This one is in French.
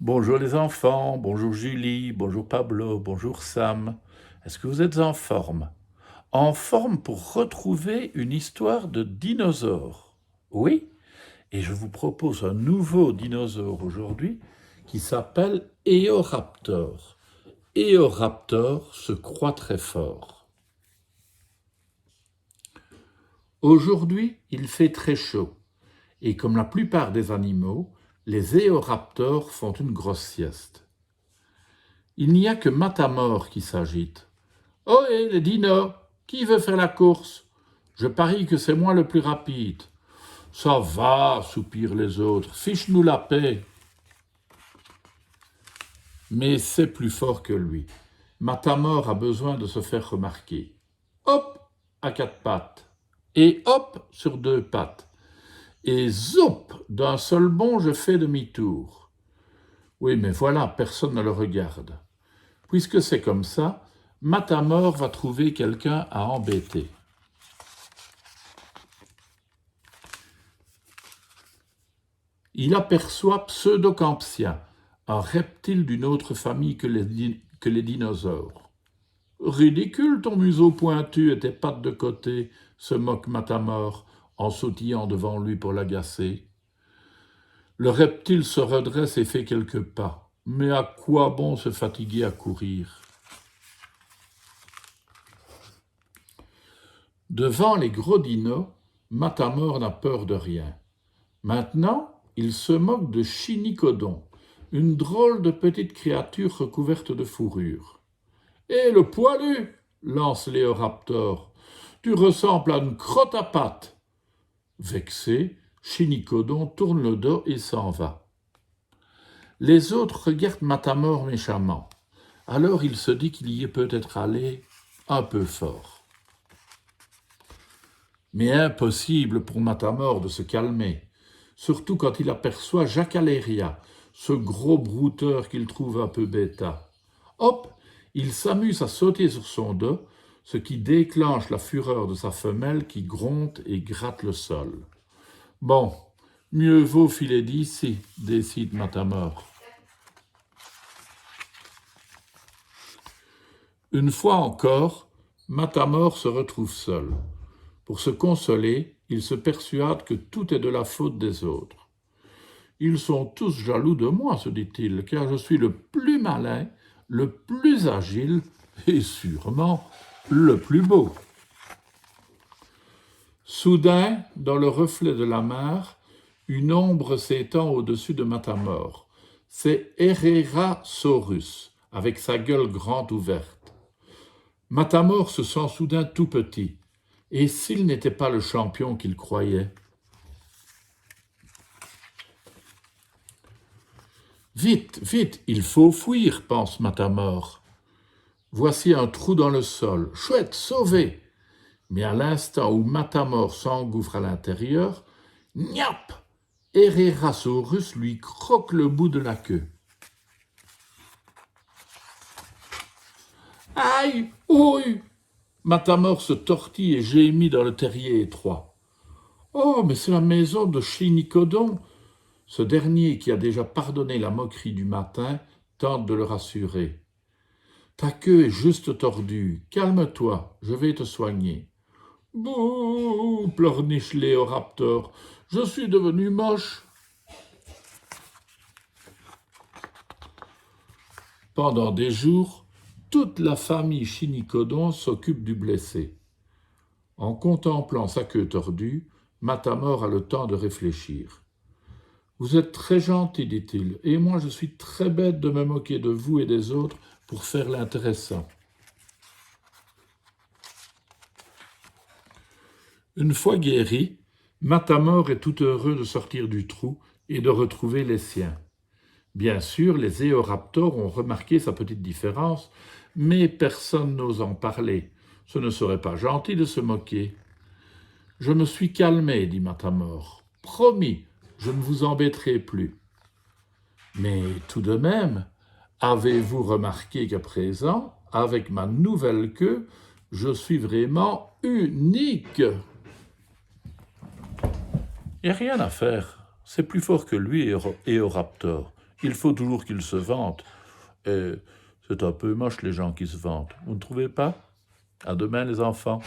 Bonjour les enfants, bonjour Julie, bonjour Pablo, bonjour Sam. Est-ce que vous êtes en forme? En forme pour retrouver une histoire de dinosaure. Oui, et je vous propose un nouveau dinosaure aujourd'hui qui s'appelle Eoraptor. Eoraptor se croit très fort. Aujourd'hui, il fait très chaud et comme la plupart des animaux, les Eoraptors font une grosse sieste. Il n'y a que Matamor qui s'agite. Ohé, les dinos, qui veut faire la course? Je parie que c'est moi le plus rapide. Ça va, soupirent les autres, fiche-nous la paix. Mais c'est plus fort que lui. Matamor a besoin de se faire remarquer. Hop, à quatre pattes. Et hop, sur deux pattes. Et zoup, d'un seul bond, je fais demi-tour. Oui, mais voilà, personne ne le regarde. Puisque c'est comme ça, Matamor va trouver quelqu'un à embêter. Il aperçoit Pseudocampsia, un reptile d'une autre famille que les dinosaures. Ridicule ton museau pointu et tes pattes de côté, se moque Matamor en sautillant devant lui pour l'agacer. Le reptile se redresse et fait quelques pas. Mais à quoi bon se fatiguer à courir? Devant les gros dinos, Matamor n'a peur de rien. Maintenant, il se moque de Chinicodon, une drôle de petite créature recouverte de fourrure. « Hé, le poilu !» lance Léoraptor. « Tu ressembles à une crotte à pattes !» Vexé, Chinicodon tourne le dos et s'en va. Les autres regardent Matamor méchamment. Alors il se dit qu'il y est peut-être allé un peu fort. Mais impossible pour Matamor de se calmer, surtout quand il aperçoit Jacaleria, ce gros brouteur qu'il trouve un peu bêta. Hop, il s'amuse à sauter sur son dos, ce qui déclenche la fureur de sa femelle qui gronde et gratte le sol. Bon, mieux vaut filer d'ici, décide Matamor. Une fois encore, Matamor se retrouve seul. Pour se consoler, il se persuade que tout est de la faute des autres. Ils sont tous jaloux de moi, se dit-il, car je suis le plus malin, le plus agile et sûrement le plus beau. Soudain, dans le reflet de la mare, une ombre s'étend au-dessus de Matamor. C'est Herrerasaurus, avec sa gueule grande ouverte. Matamor se sent soudain tout petit. Et s'il n'était pas le champion qu'il croyait? Vite, vite, il faut fuir, pense Matamor. Voici un trou dans le sol. Chouette, sauvé! Mais à l'instant où Matamor s'engouffre à l'intérieur, niap! Herrerasaurus lui croque le bout de la queue. Aïe! Ouille! Matamor se tortille et gémit dans le terrier étroit. Oh, mais c'est la maison de Chinicodon. Ce dernier, qui a déjà pardonné la moquerie du matin, tente de le rassurer. Ta queue est juste tordue. Calme-toi, je vais te soigner. Bouh, pleurniche Léoraptor. Je suis devenu moche. Pendant des jours, toute la famille Chinicodon s'occupe du blessé. En contemplant sa queue tordue, Matamor a le temps de réfléchir. Vous êtes très gentil, dit-il, et moi je suis très bête de me moquer de vous et des autres pour faire l'intéressant. Une fois guéri, Matamor est tout heureux de sortir du trou et de retrouver les siens. Bien sûr, les Éoraptors ont remarqué sa petite différence, mais personne n'ose en parler. Ce ne serait pas gentil de se moquer. « Je me suis calmé, dit Matamor. Promis, je ne vous embêterai plus. Mais tout de même, avez-vous remarqué qu'à présent, avec ma nouvelle queue, je suis vraiment unique? Il n'y a rien à faire. C'est plus fort que lui, Eoraptor. Il faut toujours qu'ils se vantent. Et c'est un peu moche les gens qui se vantent. Vous ne trouvez pas? À demain les enfants.